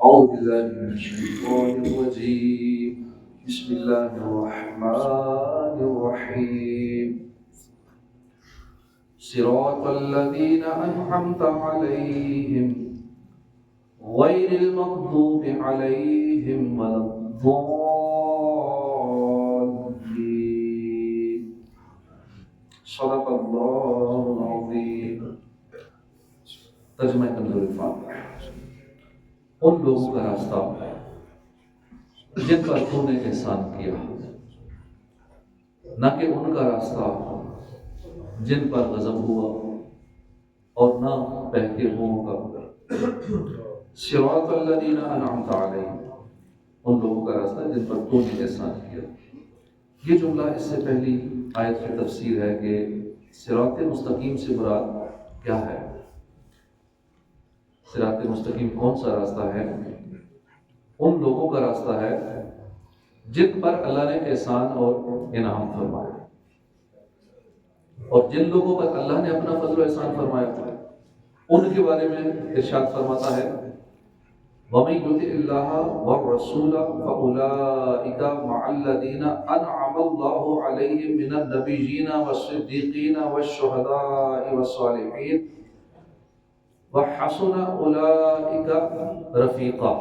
أعوذ بالله من الشيطان الرجيم بسم الله الرحمن الرحيم صراط الذين أنعمت عليهم غير المغضوب عليهم ولا الضالين صدق الله العظيم. ترجمہ کمزور فاتحہ. ان لوگوں کا راستہ جن پر تو نے احسان کیا، نہ کہ ان کا راستہ جن پر غضب ہوا اور نہ بہکے ہووں کا. صراط الذین انعمت علیہم، ان لوگوں کا راستہ جن پر تو نے احسان کیا. یہ جملہ اس سے پہلی آیت کی تفسیر ہے کہ صراط مستقیم سے مراد کیا ہے. صراط مستقیم کون سا راستہ ہے؟ ان لوگوں کا راستہ ہے جن پر اللہ نے احسان اور انعام فرمایا، اور جن لوگوں پر اللہ نے اپنا فضل و احسان فرمایا ان کے بارے میں ارشاد فرماتا ہے وَمَن يُطِعِ اللَّهَ وَالرَّسُولَ فَأُولَٰئِكَ مَعَ الَّذِينَ أَنْعَمَ اللَّهُ عَلَيْهِم مِّنَ النَّبِيِّينَ وَالصِّدِّيقِينَ وَالشُّهَدَاءِ وَالصَّالِحِينَ وَحَسُنَ أُولَٰئِكَ رَفِيقًا.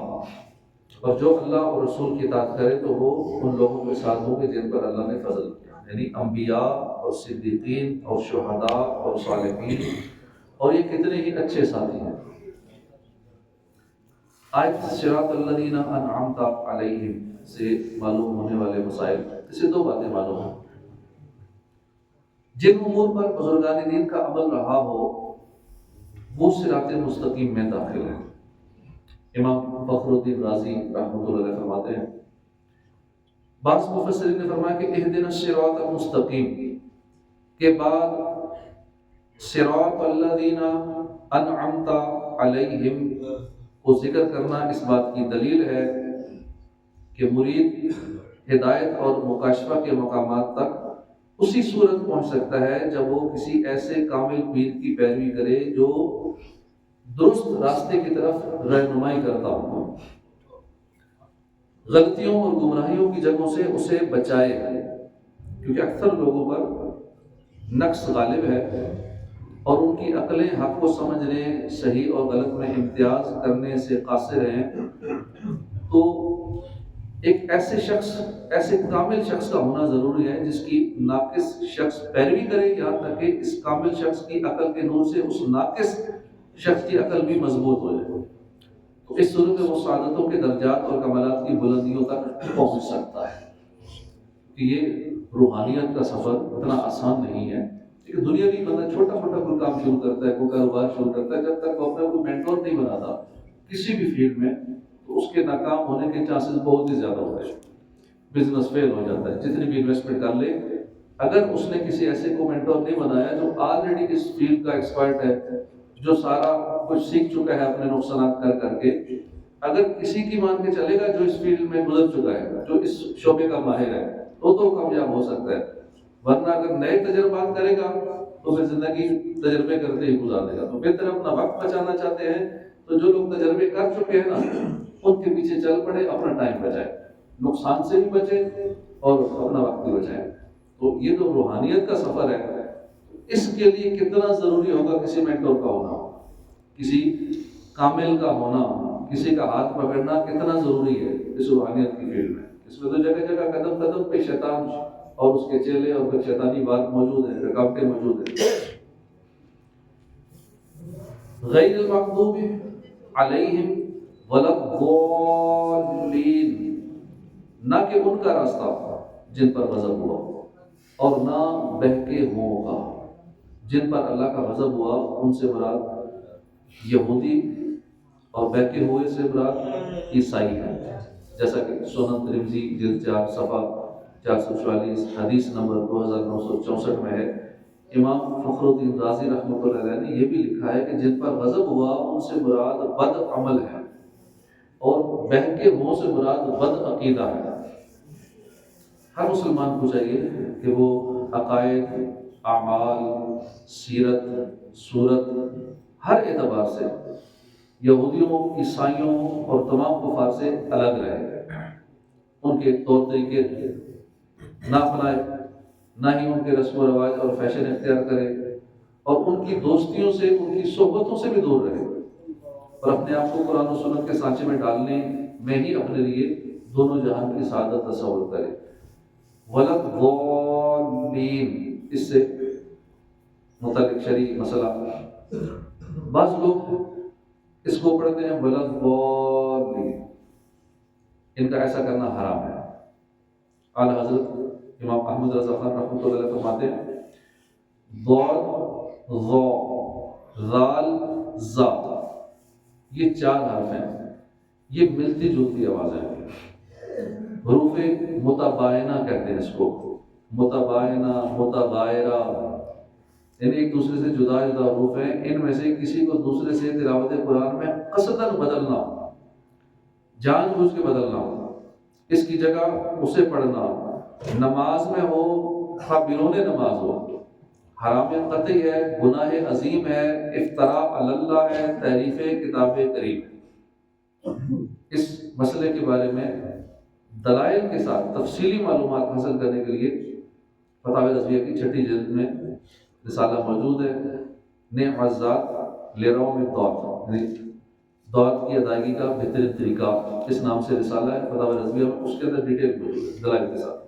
اور جو اللہ اور رسول کی اطاعت کرے تو وہ ان لوگوں کے ساتھ ہوگے جن پر اللہ نے فضل کیا، یعنی انبیاء اور صدیقین اور شہداء اور صالحین. اور یہ کتنے ہی اچھے ساتھی ہیں. آیت صراط الذین انعمت علیہم سے معلوم ہونے والے مسائل، اسے دو باتیں معلوم ہیں. جن امور پر بزرگان دین کا عمل رہا ہو وہ صراط مستقیم میں داخل ہے. امام فخر الدین رازی رحمۃ اللہ علیہ فرماتے ہیں بعض مفسرین نے فرمایا کہ اہدنا الصراط المستقیم کے بعد صراط الذین انعمت علیہم کو ذکر کرنا اس بات کی دلیل ہے کہ مرید ہدایت اور مکاشفہ کے مقامات تک اسی صورت پہنچ سکتا ہے جب وہ کسی ایسے کامل پیر کی پیروی کرے جو درست راستے کی طرف رہنمائی کرتا ہو، غلطیوں اور گمراہیوں کی جگہوں سے اسے بچائے، کیونکہ اکثر لوگوں پر نقص غالب ہے اور ان کی عقلیں حق کو سمجھنے، صحیح اور غلط میں امتیاز کرنے سے قاصر ہیں. تو ایک ایسے کامل شخص کا ہونا ضروری ہے جس کی ناقص شخص پیروی کرے، یہاں تک کہ اس کامل شخص کی عقل کے نور سے اس ناقص شخص کی عقل بھی مضبوط ہو جائے. تو اس صورت میں وہ سعادتوں کے درجات اور کمالات کی بلندیوں تک پہنچ سکتا ہے. کہ یہ روحانیت کا سفر اتنا آسان نہیں ہے. کہ دنیاوی بندہ چھوٹا موٹا کوئی کام شروع کرتا ہے، کوئی کاروبار شروع کرتا ہے، جب تک وہ اپنا کوئی مینٹور نہیں بناتا کسی بھی فیلڈ میں تو اس کے ناکام ہونے کے چانسز بہت ہی زیادہ ہوتے ہیں. بزنس فیل ہو جاتا ہے. جتنی بھی انویسٹمنٹ کر لے، اگر اس نے کسی ایسے کو مینٹور نہیں بنایا جو آلریڈی اس فیلڈ کا ایکسپرٹ ہے، جو سارا کچھ سیکھ چکا ہے اپنے نقصانات کر کے، اگر کسی کی مان کے چلے گا جو اس فیلڈ میں گزر چکا ہے، جو اس شعبے کا ماہر ہے، تو کامیاب ہو سکتا ہے. ورنہ اگر نئے تجربات کرے گا تو پھر زندگی تجربے کرتے ہی گزار دے گا. تو بہتر اپنا وقت بچانا چاہتے ہیں تو جو لوگ تجربے کر چکے ہیں نا ان کے پیچھے چل پڑے، اپنا ٹائم بچائے، نقصان سے بھی بچے اور اپنا وقت بھی بچائے. تو یہ تو روحانیت کا سفر ہے. اس کے لیے کتنا ضروری ہوگا کسی مینٹور کا ہونا، کسی کامل کا ہونا، کسی کا ہاتھ پکڑنا کتنا ضروری ہے اس روحانیت کی فیلڈ میں. اس میں تو جگہ جگہ قدم قدم پہ شیطان اور اس کے چیلے اور پھر شیطانی بات موجود ہے، رکاوٹیں موجود ہیں. غیر المغضوب علیہم ولا الضالین، نہ کہ ان کا راستہ جن پر غضب ہوا اور نہ بہکے ہوگا. جن پر اللہ کا غضب ہوا ان سے مراد یہودی اور بہکے ہوئے سے مراد عیسائی ہے. جیسا کہ سنن ترمذی جلد 4 صفحہ 444 حدیث نمبر 2964 میں ہے. امام فخر الدین رازی رحمۃ اللہ علیہ نے یہ بھی لکھا ہے کہ جن پر غضب ہوا ان سے مراد بد عمل ہے اور بہکے ہونے سے مراد بد عقیدہ ہے. ہر مسلمان کو چاہیے کہ وہ عقائد، اعمال، سیرت، صورت ہر اعتبار سے یہودیوں، عیسائیوں اور تمام کفار سے الگ رہے، ان کے طور طریقے نہ اپنائے، نہ ہی ان کے رسم و رواج اور فیشن اختیار کرے، اور ان کی دوستیوں سے، ان کی صحبتوں سے بھی دور رہے، اور اپنے آپ کو قرآن و سنت کے سانچے میں ڈالنے میں ہی اپنے لیے دونوں جہان کی سعادت تصور کرے۔ وَلَضَّالِّينَ، اس سے متعلق شرعی مسئلہ، بعض لوگ اس کو پڑھتے ہیں وَلَضَّالِّينَ، ان کا ایسا کرنا حرام ہے۔ اعلیٰ حضرت امام احمد رضا خان رحمۃ اللہ علیہ فرماتے ہیں ضاد، ظا، ذال، زا، یہ 4 حرف ہیں، یہ ملتی جلتی آوازیں ہیں، حروف متباینہ کہتے ہیں اس کو، متباینہ، متغائرہ، یعنی ایک دوسرے سے جدا جدا حروف ہیں، ان میں سے کسی کو دوسرے سے تلاوت قرآن میں قصداً بدلنا، جان بوجھ کے بدلنا، اس کی جگہ اسے پڑھنا، نماز میں ہو خواہ بیرون نماز ہو، حرام قطعی ہے، گناہ عظیم ہے، افتراء علی اللہ ہے، تحریف کتاب کریم۔ اس مسئلے کے بارے میں دلائل کے ساتھ تفصیلی معلومات حاصل کرنے کے لیے فتاوی رضویہ کی 6 جلد میں رسالہ موجود ہے، نعم الذات لروم الضاد، یعنی دعات کی ادائیگی کا بہترین طریقہ، اس نام سے رسالہ ہے فتاوی رضویہ میں، اس کے اندر ڈیٹیل موجود ہے دلائل کے ساتھ۔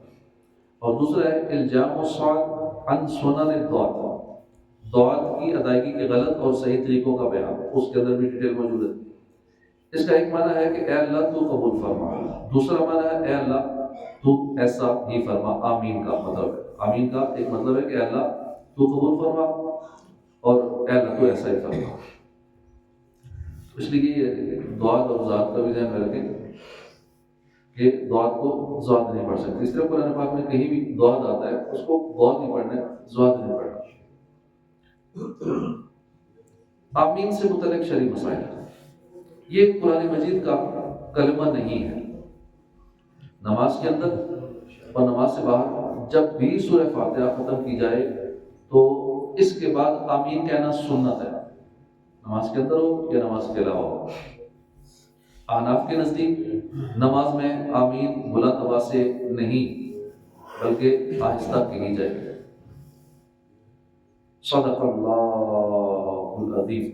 اور دوسرا ہے الجام الصاد عن سنن الدعات، دعات کی ادائیگی کے غلط اور صحیح طریقوں کا بیان، اس کے اندر بھی ڈیٹیل موجود ہے۔ اس کا ایک معنی ہے کہ اے اللہ تو قبول فرما، دوسرا معنی ہے اے اللہ تو ایسا ہی فرما، آمین کا مطلب ہے، آمین کا ایک مطلب ہے کہ اے اللہ تو قبول فرما، اور اے اللہ تو ایسا ہی فرما۔ اس لیے یہ دعات اور ذات کا بھی ذہن میں رکھیں کہ دعات کو ذات نہیں پڑھ سکتے، اس طرح قرآن پاک میں کہیں بھی دعات آتا ہے اس کو دعات نہیں پڑھنا ہے، ذات نہیں پڑھنا۔ آمین سے متعلق شرعی مسائل، یہ قرآن مجید کا کلمہ نہیں ہے، نماز کے اندر اور نماز سے باہر جب بھی سورہ فاتحہ ختم کی جائے تو اس کے بعد آمین کہنا سنت ہے، نماز کے اندر ہو یا نماز کے علاوہ ہو۔ احناف کے نزدیک نماز میں آمین بلند آواز سے نہیں بلکہ آہستہ کہی جائے۔ صدق اللہ العظیم۔